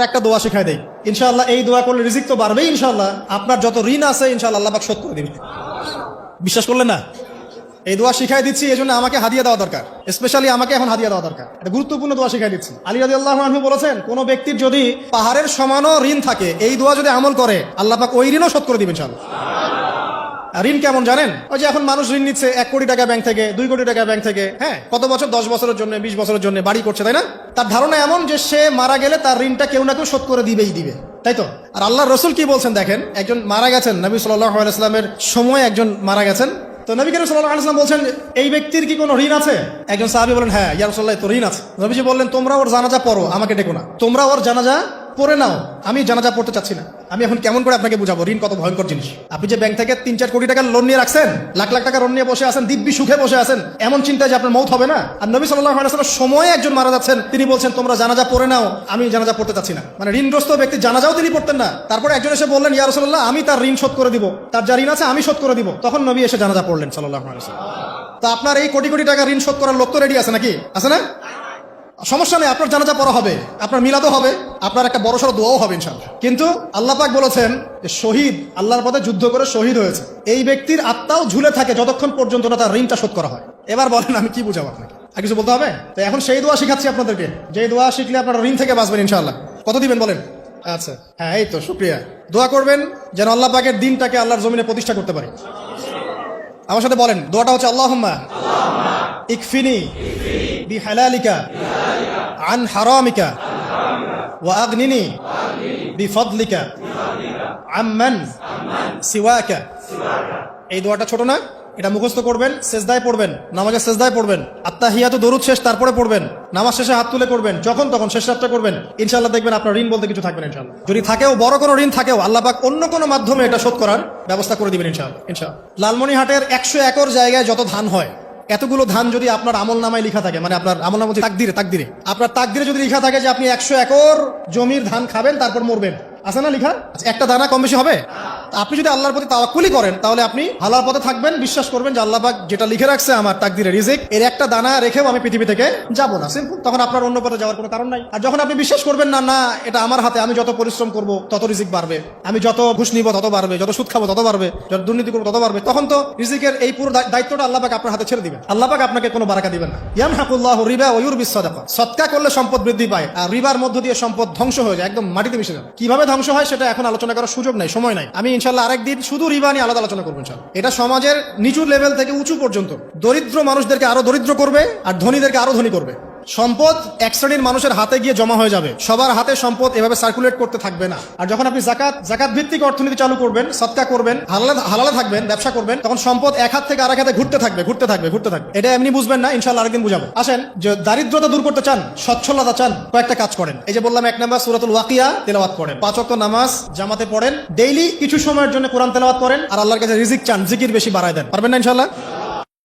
একটা দোয়া শিখাই দেই, ইনশাআল্লাহ এই দোয়া করলে রিজিক তো বাড়বেই ইনশাআল্লাহ, আপনার যত ঋণ আছে ইনশাআল্লাহ আল্লাহ পাক শোধ করে দিবে। বিশ্বাস করলেন না? এই দোয়া শিখাই দিচ্ছি, এই জন্য আমাকে হাদিয়া দেওয়া দরকার, স্পেশালি আমাকে এখন হাদিয়া দেওয়া দরকার। এটা গুরুত্বপূর্ণ দোয়া শিখাই দিচ্ছি। আলী রাদিয়াল্লাহু আনহু বলেছেন, কোন ব্যক্তির যদি পাহাড়ের সমানও ঋণ থাকে, এই দোয়া যদি আমল করে আল্লাহ পাক ওই ঋণও শোধ করে দিবেন ইনশাআল্লাহ। ঋণ কেমন জানেন? ওই যে এখন মানুষ ঋণ নিচ্ছে 1 কোটি টাকা ব্যাংক থেকে, 2 কোটি টাকা ব্যাংক থেকে, হ্যাঁ, কত বছর, 10 বছরের জন্য, 20 বছরের জন্য বাড়ি করছে, তাই না? তার ধারণা এমন যে সে মারা গেলে তার ঋণটা কেউ না কেউ শোধ করে দিবেই দিবে, তাই তো? আর আল্লাহর রাসূল কি বলছেন দেখেন, একজন মারা গেছেন, নবী সাল্লাল্লাহু আলাইহি ওয়াসাল্লামের সময় একজন মারা গেছেন, তো নবী করিম সাল্লাল্লাহু আলাইহি ওয়াসাল্লাম বলছেন, এই ব্যক্তির কি কোনো ঋণ আছে? একজন সাহাবী বলেন, হ্যাঁ ইয়া রাসূলুল্লাহ, তো ঋণ আছে। নবীজি বললেন, তোমরা ওর জানাজা পড়ো, আমাকে ডেকো না, তোমরা ওর জানাজা পড়ে নাও, আমি জানাজা পড়তে চাচ্ছি না। আমি এখন কেমন করে আপনাকে বুঝাবো ঋণ কত ভয়ঙ্কর জিনিস? আপনি যে ব্যাংক থেকে 3-4 কোটি টাকার লোন নিয়ে রাখছেন, লাখ লাখ টাকা লোন নিয়ে বসে আছেন, দিব্যি সুখে বসে আছেন, এমন চিন্তায় যে আপনার মৌত হবে না। আর নবী সাল্লাল্লাহু আলাইহি ওয়াসাল্লাম সময়ে একজন মারা যাচ্ছেন, তিনি বলছেন তোমরা জানাজা পড়ে নাও, আমি জানাজা পড়তে চাচ্ছি না। মানে ঋণগ্রস্ত ব্যক্তি জানাজাও তিনি পড়তেন না। তারপরে একজন এসে বললেন, ইয়া রাসূলুল্লাহ, আমি তার ঋণ শোধ করে দিব, তার যা ঋণ আছে আমি শোধ করে দিব। তখন নবী এসে জানাজা পড়লেন সাল্লাল্লাহু আলাইহি ওয়াসাল্লাম। তো আপনার এই কোটি কোটি টাকা ঋণ শোধ করার লোক তো রেডি আছে নাকি? আছে না? সমস্যা নেই, আপনার জানাজা পড়া হবে, আপনার মিলাদও হবে, আপনার একটা বড়সড় দোয়াও হবে ইনশাআল্লাহ। কিন্তু আল্লাহ পাক বলেছেন যে শহীদ, আল্লাহর পথে যুদ্ধ করে শহীদ হয়েছে, এই ব্যক্তির আত্মাও ঝুলে থাকে যতক্ষণ পর্যন্ত না তার ঋণটা শোধ করা হয়। এবার বলেন আমি কি বুঝাবো আপনাকে? আর কিছু বলতে হবে? তো এখন সেই দোয়া শিখাচ্ছি আপনাদেরকে, যে দোয়া শিখলে আপনারা ঋণ থেকে বাঁচবেন ইনশাআল্লাহ। কত দিবেন বলেন? আচ্ছা, হ্যাঁ, এই তো শুকরিয়া। দোয়া করবেন যেন আল্লাহ পাকের দ্বীনটাকে আল্লাহর জমিনে প্রতিষ্ঠা করতে পারি। আমার সাথে বলেন, দোয়াটা হচ্ছে আল্লাহুম্মা ইকফিনি বিহালালিকা আন হারামিকা ওয়া আগনিনি বিফদলিকা আম্মান সিওয়াকা। এই দোয়াটা ছোট না? এটা মুখস্থ করবেন, সেজদায় পড়বেন, নামাজের সেজদায় পড়বেন, আত্তাহিয়াতু দরুদ শেষ তারপরে পড়বেন, নামাজ শেষে হাত তুলে করবেন, যখন তখন শেষ রাতটা করবেন, ইনশাআল্লাহ দেখবেন আপনার ঋণ বলতে কিছু থাকবে না ইনশাআল্লাহ। যদি থাকেও, বড় কোনো ঋণ থাকেও, আল্লাহ পাক অন্য কোনো মাধ্যমে এটা শোধ করার ব্যবস্থা করে দিবেন ইনশাআল্লাহ। ইনশাআল্লাহ। লালমনিরহাটের 100 একর জায়গায় যত ধান হয়, এতগুলো ধান যদি আপনার আমল নামায় লেখা থাকে, মানে আপনার আমল নামা তাকদিরে আপনার তাকদিরে যদি লেখা থাকে যে আপনি 100 একর জমির ধান খাবেন তারপর মরবেন, আছে না লেখা? একটা দানা কম বেশি হবে? আপনি যদি আল্লাহর প্রতি তাওয়াক্কুলি করেন তাহলে আপনি হালাল পথে থাকবেন, বিশ্বাস করবেন যে আল্লাহ পাক যেটা লিখে রাখছে আমার তাকদিরে রিজিক, এর একটা দানা রেখেও আমি পৃথিবী থেকে যাব না, সিম্পল। তখন আপনার অন্য পথে যাওয়ার কোনো কারণ নাই। আর যখন আপনি বিশ্বাস করবেন না, না এটা আমার হাতে, আমি যত পরিশ্রম করব তত রিজিক বাড়বে, আমি যত ঘুষ নিব তত বাড়বে, যত সুদ খাবো তত বাড়বে, যত দুর্নীতি করবো তত বাড়বে, তখন তো রিজিকের এই পুরো দায়িত্বটা আল্লাহ পাক আপনার হাতে ছেড়ে দিবেন। আল্লাহ পাক আপনাকে কোনো বারাকা দিবেন না। ইয়ামহাকুল্লাহু রিবা ওয়া ইউরবিস সাদাকা। সদকা করলে সম্পদ বৃদ্ধি পায়, আর রিবার মধ্য দিয়ে সম্পদ ধ্বংস হয়ে যায়, একদম মাটিতে মিশে যায়। কিভাবে ধ্বংস হয় সেটা এখন আলোচনা করার সুযোগ নাই, সময় নাই। আমি ইনশাআল্লাহ আরেকদিন শুধু রিবা নিয়ে আলাদা আলোচনা করবো ইনশাআল্লাহ। এটা সমাজের নিচু লেভেল থেকে উঁচু পর্যন্ত দরিদ্র মানুষদেরকে আরো দরিদ্র করবে আর ধনীদেরকে আরো ধনী করবে। সম্পদ এক শ্রেণীর মানুষের হাতে গিয়ে জমা হয়ে যাবে, সবার হাতে সম্পদ এভাবে সার্কুলেট করতে থাকবে না। আর যখন আপনি জাকাত ভিত্তিক অর্থনীতি চালু করবেন, সদকা করবেন, হালালে থাকবেন, ব্যবসা করবেন, তখন সম্পদ এক হাত থেকে আরেক হাতে ঘুরতে থাকবে। এটা এমনি বুঝবেন না, ইনশাআল্লাহ আরেকদিন বুঝাবো। আসেন, যে দারিদ্রতা দূর করতে চান, সচ্ছলতা চান, কয়েকটা কাজ করেন। এই যে বললাম, 1 নাম্বার সূরাতুল ওয়াকিয়া তেলাওয়াত করেন, 5 ওয়াক্ত নামাজ জামাতে পড়েন, ডেইলি কিছু সময়ের জন্য কোরআন তেলাওয়াত করেন, আর আল্লাহর কাছে রিজিক চান, জিকির বেশি বাড়ায় দেন। পারবেন না ইনশাআল্লাহ?